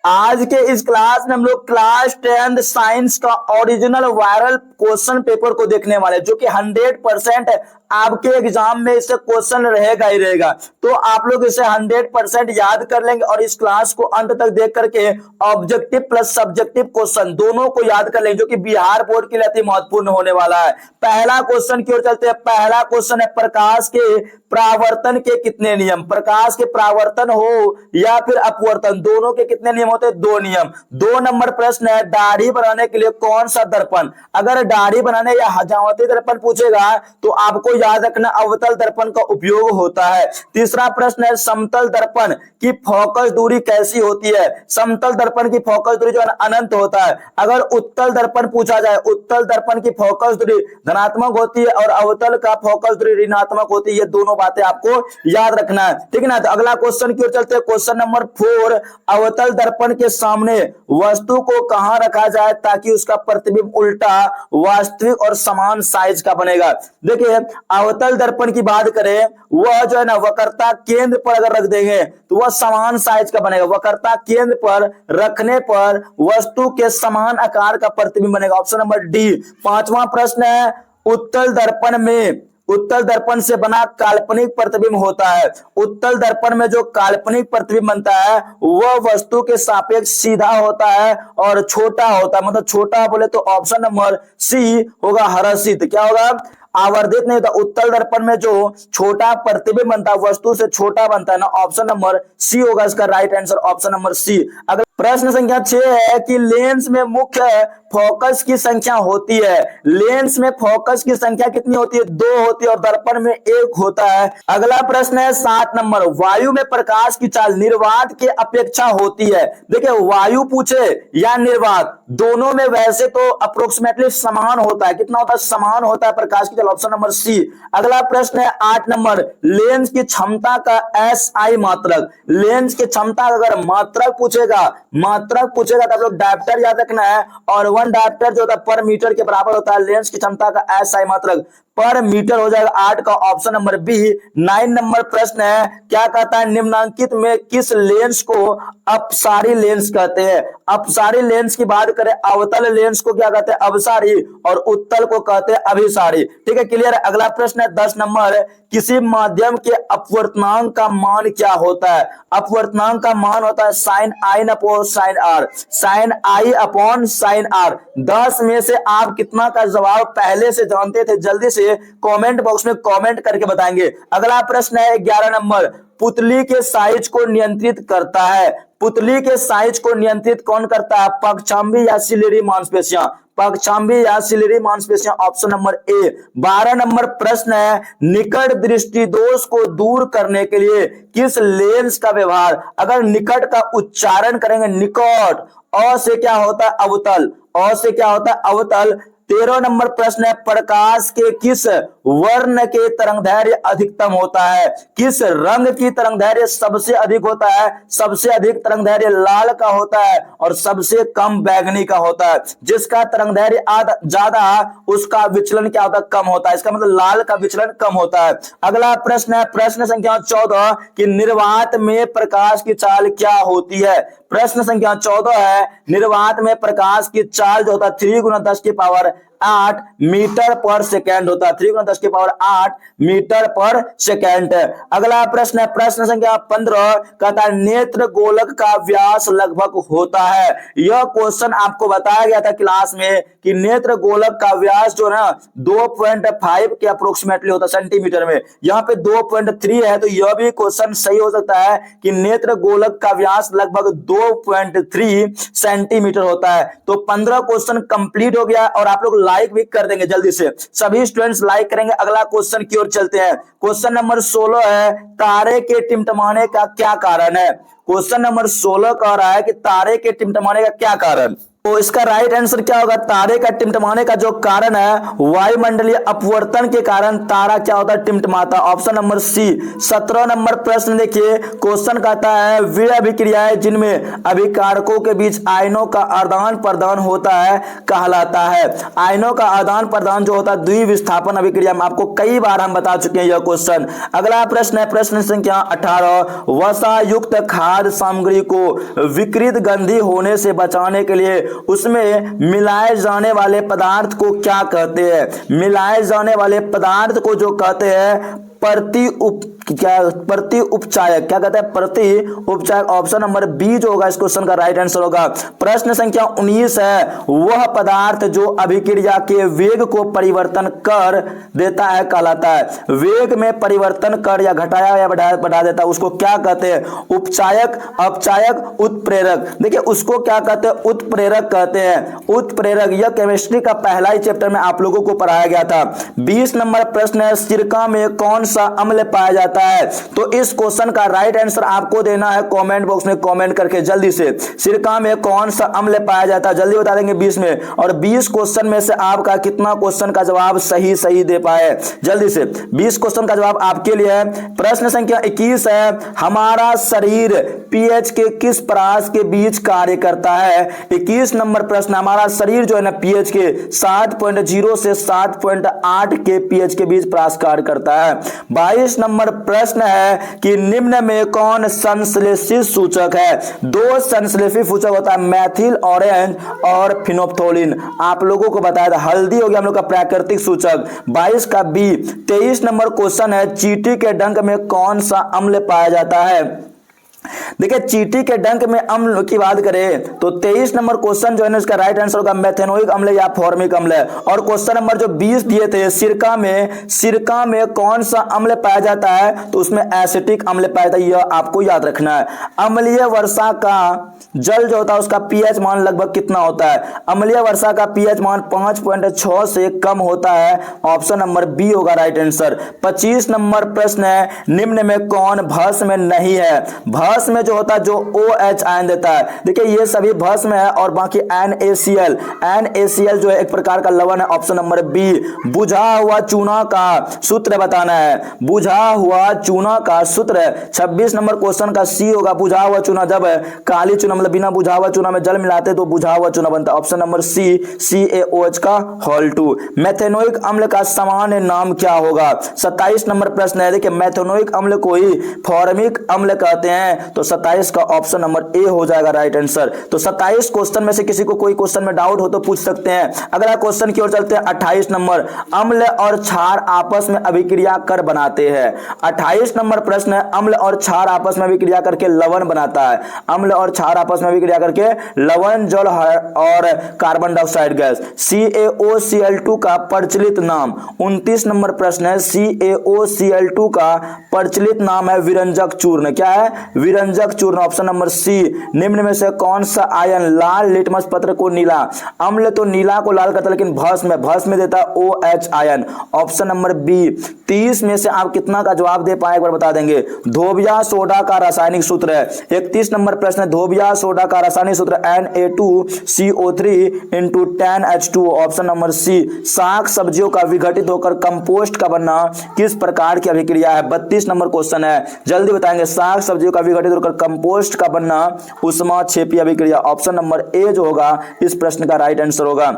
आज के इस क्लास में हम लोग क्लास 10 साइंस का ओरिजिनल वायरल क्वेश्चन पेपर को देखने वाले, जो कि 100% आपके एग्जाम में इससे क्वेश्चन रहेगा ही रहेगा। तो आप लोग इसे 100% याद कर लेंगे और इस क्लास को अंत तक देख करके ऑब्जेक्टिव प्लस सब्जेक्टिव क्वेश्चन दोनों को याद कर लेंगे, जो कि बिहार बोर्ड के लिए अति महत्वपूर्ण होने वाला है। पहला क्वेश्चन की ओर चलते हैं। पहला क्वेश्चन है, प्रकाश के परावर्तन के कितने नियम। प्रकाश के परावर्तन हो या फिर अपवर्तन, दोनों के कितने नियम होते हैं? 2 नियम। 2 नंबर प्रश्न है, दाढ़ी बनाने के लिए कौन सा दर्पण, अगर दाढ़ी बनाने या हजामती दर्पण पूछेगा तो आपको याद रखना अवतल दर्पण का उपयोग होता है। तीसरा प्रश्न है, समतल दर्पण की फोकस दूरी कैसी होती है। समतल दर्पण की फोकस दूरी जो है अनंत होता है। अगर उत्तल दर्पण पूछा जाए, उत्तल दर्पण की फोकस दूरी धनात्मक होती है और अवतल का फोकस दूरी ऋणात्मक होती है। ये दोनों बातें आपको याद रखना है, ठीक है ना। तो अगला क्वेश्चन की ओर चलते हैं। क्वेश्चन नंबर 4, अवतल दर्पण के सामने वस्तु को कहां रखा जाए ताकि उसका प्रतिबिंब उल्टा, वास्तविक और समान साइज का बनेगा। देखिए, अवतल दर्पण की बात करें, वह जो है ना वक्रता केंद्र पर अगर रख देंगे तो वह समान साइज का बनेगा। वक्रता केंद्र पर रखने पर वस्तु के समान आकार का प्रतिबिंब बनेगा। Option number D. पांचवा प्रश्न है, उत्तल दर्पण में, उत्तल दर्पण से बना काल्पनिक प्रतिबिंब होता है। उत्तल दर्पण में जो काल्पनिक प्रतिबिंब बनता है वह वस्तु के सापेक्ष सीधा होता है और छोटा होता है। मतलब छोटा बोले तो ऑप्शन नंबर सी होगा, हर्षित। क्या होगा? आवर्धित नहीं होता। उत्तल दर्पण में जो छोटा प्रतिबिंब बनता है वस्तु से छोटा बनता है ना, ऑप्शन नंबर सी होगा इसका right answer, option number C. अगर प्रश्न संख्या 6 है कि लेंस में मुख्य फोकस की संख्या होती है। लेंस में फोकस की संख्या कितनी होती है? 2 होती है और दर्पण में 1 होता है। अगला प्रश्न है 7 नंबर, वायु में प्रकाश की चाल निर्वात के अपेक्षा होती है। देखिए, वायु पूछे या निर्वात, दोनों में वैसे तो अप्रोक्सीमेटली समान होता है। कितना होता है? समान होता है प्रकाश की चाल, ऑप्शन नंबर सी। अगला प्रश्न है 8 नंबर, लेंस की क्षमता का एसआई मात्रक। लेंस की क्षमता अगर मात्रक पूछेगा, मात्रक पूछेगा तो आप लोग डायप्टर याद रखना है, और 1 डायप्टर जो होता है पर मीटर के बराबर होता है। लेंस की क्षमता का एसआई मात्रक पर मीटर हो जाएगा 8 का, ऑप्शन नंबर बी। 9 नंबर प्रश्न है, क्या कहता है, निम्नलिखित में किस लेंस को अपसारी लेंस कहते हैं। अपसारी लेंस की बात करें, अवतल लेंस को क्या कहते हैं? अपसारी, और उत्तल को कहते हैं अभिसारी। ठीक है, क्लियर है। अगला प्रश्न है 10 नंबर, किसी माध्यम के अपवर्तनांक का मान क्या होता है। अपवर्तनांक का मान होता है sine I upon sine R, sine I upon sine R. 10 में से आप कितना का जवाब पहले से जानते थे? जल्दी से कमेंट बॉक्स में कमेंट करके बताएंगे। अगला प्रश्न है 11 नंबर, पुतली के साइज को नियंत्रित करता है। पुतली के साइज को नियंत्रित कौन करता है? पक्षांबी या सिलेरी मांसपेशियां, पक्षांबी या सिलेरी मांसपेशियां, ऑप्शन नंबर ए। 12 नंबर प्रश्न है, निकट दृष्टि दोष को दूर करने के लिए किस लेंस का व्यवहार। अगर निकट का उच्चारण करेंगे निकट, अ से क्या होता है? अवतल, अ से क्या होता है? अवतल। 13 नंबर प्रश्न है, प्रकाश के किस वर्ण के तरंगदैर्घ्य अधिकतम होता है। किस रंग की तरंगदैर्घ्य सबसे अधिक होता है? सबसे अधिक तरंगदैर्घ्य लाल का होता है और सबसे कम बैंगनी का होता है। जिसका तरंगदैर्घ्य ज्यादा उसका विचलन क्या होता है? कम होता है। इसका मतलब लाल का विचलन कम होता है। अगला प्रश्न है, प्रश्न संख्या 14 कि निर्वात में प्रकाश की चाल क्या होती है। प्रश्न संख्या 14 है, निर्वात में प्रकाश की चाल जो होता है 3 × 10 की पावर 8 मीटर पर सेकेंड होता है। 3 × 10 की पावर 8 मीटर पर सेकेंड। अगला प्रश्न है, प्रश्न संख्या 15 कहता है, नेत्र गोलक का व्यास लगभग होता है। यह क्वेश्चन आपको बताया गया था क्लास में कि नेत्र गोलक का व्यास जो है 2.5 के अप्रोक्सीमेटली होता है सेंटीमीटर में। यहाँ पे 2.3 है, तो यह भी क्वेश्चन सही हो सकता है कि नेत्र गोलक का व्यास लगभग 2.3 सेंटीमीटर होता है। तो 15 क्वेश्चन कंप्लीट हो गया और आप लोग लाइक भी कर देंगे जल्दी से, सभी स्टूडेंट्स लाइक करेंगे। अगला क्वेश्चन की ओर चलते हैं। क्वेश्चन नंबर 16 है, तारे के टिमटिमाने का क्या कारण है। क्वेश्चन नंबर 16 कह रहा है कि तारे के टिमटिमाने का क्या कारण। तो इसका राइट आंसर क्या होगा? तारे का टिमटिमाने का जो कारण है वायुमंडलीय अपवर्तन के कारण तारा क्या होता है? टिमटिमाता। Option number C. 17 नंबर प्रश्न देखिए, क्वेश्चन कहता है वे अभिक्रियाएं जिनमें अभिकारकों के बीच आयनों का आदान प्रदान होता है कहलाता है। आयनों का आदान प्रदान जो होता है द्विविस्थापन अभिक्रिया में, आपको कई बार हम बता चुके हैं यह क्वेश्चन। अगला प्रश्न है प्रश्न संख्या 18। वसा युक्त खाद्य सामग्री को विकृत गंधी होने से बचाने के लिए उसमें मिलाए जाने वाले पदार्थ को क्या कहते हैं? मिलाए जाने वाले पदार्थ को जो कहते हैं प्रति उपचायक। क्या कहते हैं? प्रति उपचायक। ऑप्शन नंबर बी जो होगा इस क्वेश्चन का राइट आंसर होगा। प्रश्न संख्या 19 है, वह पदार्थ जो अभिक्रिया के वेग को परिवर्तन कर देता है कहलाता है। वेग में परिवर्तन कर या घटाया या बढ़ा देता है उसको क्या कहते हैं? उपचायक, अपचायक, उत्प्रेरक। देखिए उसको क्या कहते हैं? उत्प्रेरक कहते हैं। उत्प्रेरक यह केमिस्ट्री का पहला ही चैप्टर में आप लोगों को पढ़ाया गया था। 20 नंबर प्रश्न है, सिरका में कौन सा अम्ल पाया जाता है? तो इस क्वेश्चन का राइट आंसर आपको देना है कमेंट बॉक्स में कमेंट करके जल्दी से। सिरका में कौन सा अम्ल पाया जाता है जल्दी बता देंगे 20 में। और 20 क्वेश्चन में से आपका कितना क्वेश्चन का जवाब सही दे पाए जल्दी से। 20 क्वेश्चन का जवाब आपके लिए है। प्रश्न संख्या 21 है, हमारा शरीर पीएच के किस परास के बीच कार्य करता है? 21 नंबर प्रश्न, हमारा शरीर जो है ना पीएच के 7.0 से 7.8 के पीएच के बीच परास कार्य करता है। 22 नंबर प्रश्न है कि निम्न में कौन संश्लेषित सूचक है? दो संश्लेषित सूचक होता है, मैथिल ऑरेंज और फिनोप्थोलिन। आप लोगों को बताया था हल्दी हो गया हम लोग का प्राकृतिक सूचक। 22 का बी। 23 नंबर क्वेश्चन है, चींटी के डंक में कौन सा अम्ल पाया जाता है? देखिए चींटी के डंक में अम्ल की बात करें तो 23 नंबर क्वेश्चन जो है ना इसका राइट आंसर होगा मेथेनोइक अम्ल या फॉर्मिक अम्ल। और क्वेश्चन नंबर जो 20 दिए थे, सिरका में कौन सा अम्ल पाया जाता है? तो उसमें एसिटिक अम्ल पाया जाता है, यह आपको याद रखना है। अम्लीय वर्षा का जल जो होता है उसका पीएच मान लगभग कितना होता है? अम्लीय वर्षा का पीएच मान 5.6 से कम होता है। ऑप्शन नंबर बी होगा राइट आंसर। 25 नंबर प्रश्न है, निम्न में कौन भस्म में नहीं है? भस्म में जो होता है जो OH आयन देता है। देखिए ये सभी भस्म है और बाकी NaCl जो है एक प्रकार का लवण है। Option number B. बुझा हुआ चूना का सूत्र बताना है। बुझा हुआ चूना का सूत्र 26 नंबर क्वेश्चन का सी होगा। बुझा हुआ चूना जब काली चूना मतलब बिना बुझा हुआ चूना में जल मिलाते तो बुझा हुआ चूना बनता है। ऑप्शन नंबर सी CaOH का होल 2। मेथेनोइक अम्ल का सामान्य नाम क्या होगा? 27 नंबर प्रश्न है। देखिए मेथेनोइक अम्ल को ही फॉर्मिक अम्ल कहते हैं। तो 27 का ऑप्शन नंबर ए हो जाएगा राइट आंसर। तो 27 क्वेश्चन में से किसी को कोई क्वेश्चन में डाउट हो तो पूछ सकते हैं। अगला क्वेश्चन की ओर चलते हैं। 28 नंबर, अम्ल और क्षार आपस में अभिक्रिया कर बनाते हैं। 28 नंबर प्रश्न है, अम्ल और क्षार आपस में अभिक्रिया करके लवण बनाता है। अम्ल और क्षार आपस में अभिक्रिया करके लवण, जल और कार्बन डाइऑक्साइड गैस। CaOCl2 का प्रचलित नाम। 29 नंबर प्रश्न है, CaOCl2 का प्रचलित नाम है विरंजक चूर्ण। क्या है? विरंजक चूर्ण। Option number C. निम्न में से कौन सा आयन लाल लिटमस पत्र को नीला? अम्ल तो नीला को लाल करता है लेकिन भस्म में देता है OH आयन। Option number B. 30 में से आप कितना का जवाब दे पाए एक बार बता देंगे। धोबिया सोडा का रासायनिक सूत्र है। 31 नंबर प्रश्न है, धोबिया सोडा का रासायनिक सूत्र Na2CO3 × 10H2। Option number C. साग सब्जियों का विघटित होकर कंपोस्ट का बनना किस प्रकार की अभिक्रिया है? 32 नंबर क्वेश्चन है, जल्दी बताएंगे। साग सब्जियों का विघटित होकर कंपोस्ट का बनना ऊष्माक्षेपी अभिक्रिया। ऑप्शन नंबर ए जो होगा इस प्रश्न का राइट आंसर होगा।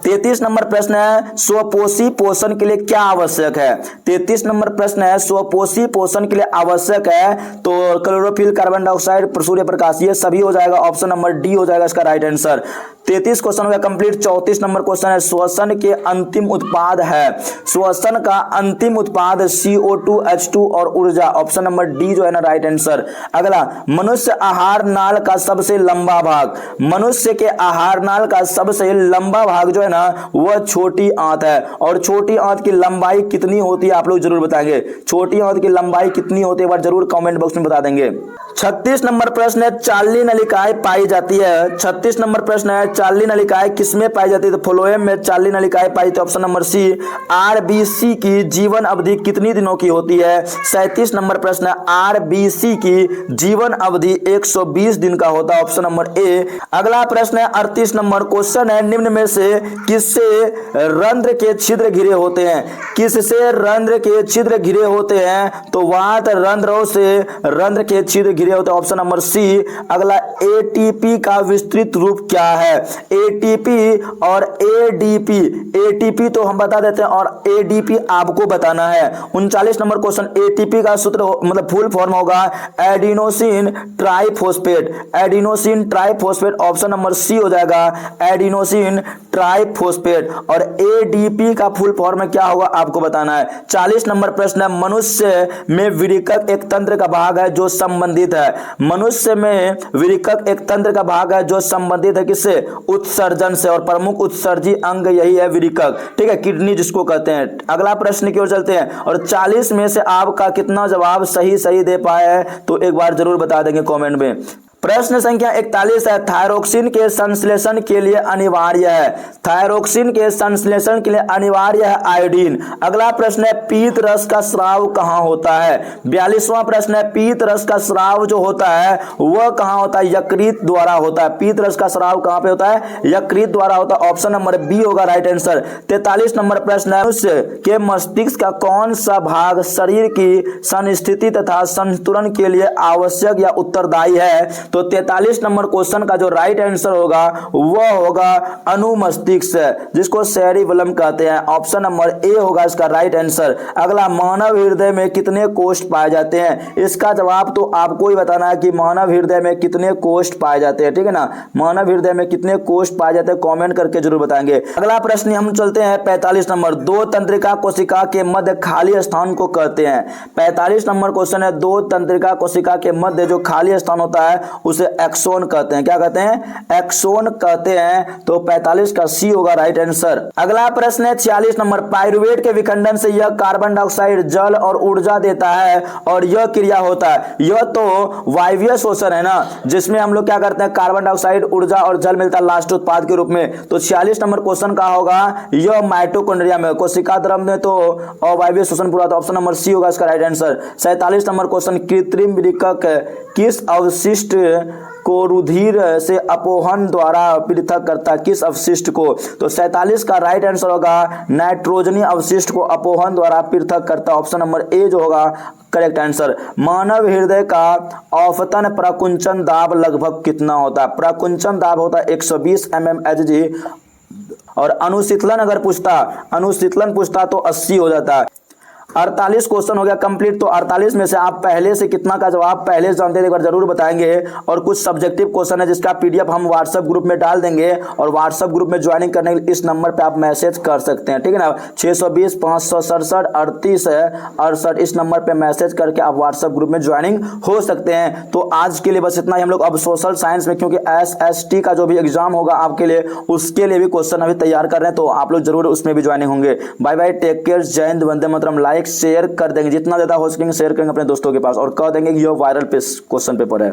33 नंबर प्रश्न है, स्वपोषी पोषण के लिए क्या आवश्यक है? 33 नंबर प्रश्न है, स्वपोषी पोषण के लिए आवश्यक है तो chlorophyll, carbon dioxide, Surya Prakash, ये सभी हो जाएगा। ऑप्शन नंबर डी हो जाएगा इसका राइट आंसर। 33 क्वेश्चन हो गया कंप्लीट। 34 नंबर क्वेश्चन है, श्वसन के अंतिम उत्पाद है। श्वसन का अंतिम उत्पाद CO2, H2 और ऊर्जा। ऑप्शन नंबर डी जो है ना राइट आंसर। अगला, मनुष्य आहार नाल का सबसे लंबा भाग। मनुष्य के आहार नाल का सबसे लंबा भाग जो है है ना वह छोटी आंत है। और छोटी आंत की लंबाई कितनी होती है आप लोग जरूर बताएंगे। छोटी आंत की लंबाई कितनी होती है एक बार जरूर कमेंट बॉक्स में बता देंगे। 36 नंबर प्रश्न है, चालनी नलिकाएं पाई जाती है। 36 नंबर प्रश्न है, चालनी नलिकाएं किसमें पाई जाती है? तो फ्लोएम में चालनी नलिकाएं पाई जाती है। ऑप्शन नंबर सी। आरबीसी की जीवन अवधि कितनी दिनों की होती है? 37 नंबर प्रश्न है, आरबीसी की जीवन अवधि 120 दिन का होता है। Option number A. अगला प्रश्न है 38 नंबर क्वेश्चन है, निम्न में से किससे रंध्र के छिद्र घिरे होते हैं? किससे रंध्र के छिद्र घिरे होते हैं? तो वात रंध्रों से रंध्र के छिद्र घिरे होते हैं। Option number C. अगला एटीपी का विस्तृत रूप क्या है? एटीपी और एडीपी। एटीपी तो हम बता देते हैं और एडीपी आपको बताना है। 39 नंबर क्वेश्चन, एटीपी का सूत्र मतलब फुल फॉर्म होगा adenosine triphosphate. Adenosine triphosphate option number C हो जाएगा, एडिनोसिन ट्राइफॉस्फेट। और एडीपी का फुल फॉर्म क्या होगा आपको बताना है। 40 नंबर प्रश्न है, मनुष्य में विरिकक एक तंत्र का भाग है जो संबंधित है। मनुष्य में विरिकक एक तंत्र का भाग है जो संबंधित है किससे? उत्सर्जन से। और प्रमुख उत्सर्जी अंग यही है विरिकक, ठीक है, किडनी जिसको कहते हैं। अगला प्रश्न की ओर चलते हैं। और 40 में से आपका कितना जवाब सही दे पाया है तो एक बार जरूर बता देंगे कमेंट में। प्रश्न संख्या 41 है, थायरोक्सिन के संश्लेषण के लिए अनिवार्य है। थायरोक्सिन के संश्लेषण के लिए अनिवार्य है आयोडीन। अगला प्रश्न है, पीत रस का स्राव कहाँ होता है? 42वां प्रश्न है, पीत रस का स्राव जो होता है वह कहाँ होता है? यकृत द्वारा होता है। पीत रस का स्राव कहाँ पे होता है? यकृत द्वारा होता है। ऑप्शन नंबर बी होगा राइट आंसर। 43 नंबर प्रश्न है, मनुष्य के मस्तिष्क का कौन सा भाग शरीर की संस्थिति तथा संतुलन के लिए आवश्यक या उत्तरदायी है? तो 43 नंबर क्वेश्चन का जो राइट आंसर होगा वह होगा अनुमस्तिष्क, जिसको सेरिबेलम कहते हैं। ऑप्शन नंबर ए होगा इसका राइट आंसर। अगला, मानव हृदय में कितने कोष्ठ पाए जाते हैं? इसका जवाब तो आपको ही बताना है कि मानव हृदय में कितने कोष्ठ पाए जाते हैं, ठीक है ना। मानव हृदय में कितने कोष्ठ पाए जाते हैं कमेंट करके जरूर बताएंगे। अगला प्रश्न हम चलते हैं 45 नंबर, दो तंत्रिका कोशिका के मध्य खाली स्थान को कहते हैं। 45 नंबर क्वेश्चन है, दो तंत्रिका कोशिका के मध्य जो खाली स्थान होता है उसे एक्सोन कहते हैं। क्या कहते हैं? एक्सोन कहते हैं। तो 45 का सी होगा राइट आंसर। अगला प्रश्न है 46 नंबर, पाइरुवेट के विखंडन से यह कार्बन डाइऑक्साइड, जल और ऊर्जा देता है और यह क्रिया होता है। यह तो वायवीय शोषण है ना, जिसमें हम लोग क्या करते हैं, कार्बन डाइऑक्साइड, ऊर्जा और जल मिलता है लास्ट उत्पाद के रूप में। तो 46 नंबर क्वेश्चन का होगा यह माइटोकॉन्ड्रिया में, कोशिका द्रव में तो अवायवीय शोषण पूरा। तो ऑप्शन नंबर सी होगा इसका राइट आंसर। 47 नंबर क्वेश्चन, कृत्रिम विरिकक किस अवशिष्ट को रुधिर से अपोहन द्वारा पृथक करता है? किस अवशिष्ट को? तो 47 का राइट आंसर होगा नाइट्रोजनी अवशिष्ट को अपोहन द्वारा पृथक करता है। ऑप्शन नंबर ए जो होगा करेक्ट आंसर। मानव हृदय का औसतन प्रकुंचन दाब लगभग कितना होता है? प्रकुंचन दाब होता है 120 mmHg। और अनुशीतलन अगर अनुशीतलन पूछता तो 80 हो जाता है। 48 क्वेश्चन हो गया कंप्लीट। तो 48 में से आप पहले से कितना का जवाब पहले जानते थे एक बार जरूर बताएंगे। और कुछ सब्जेक्टिव क्वेश्चन है जिसका पीडीएफ हम व्हाट्सएप ग्रुप में डाल देंगे और व्हाट्सएप ग्रुप में ज्वाइनिंग करने के लिए इस नंबर पे आप मैसेज कर सकते हैं, ठीक है ना। 620 567 38 68 इस नंबर पे मैसेज करके आप व्हाट्सएप ग्रुप में ज्वाइनिंग हो सकते हैं। तो आज के लिए बस इतना ही। हम लोग अब सोशल साइंस में, क्योंकि SST का जो भी एग्जाम होगा आपके लिए, उसके लिए भी क्वेश्चन अभी तैयार कर रहे हैं, तो आप लोग जरूर उसमें भी ज्वाइनिंग होंगे। बाय बाय, टेक केयर, जय हिंद, वंदे मातरम। लाइक शेयर कर देंगे, जितना ज्यादा हो सकेंगे शेयर करेंगे अपने दोस्तों के पास और कह देंगे कि यह वायरल क्वेश्चन पेपर है।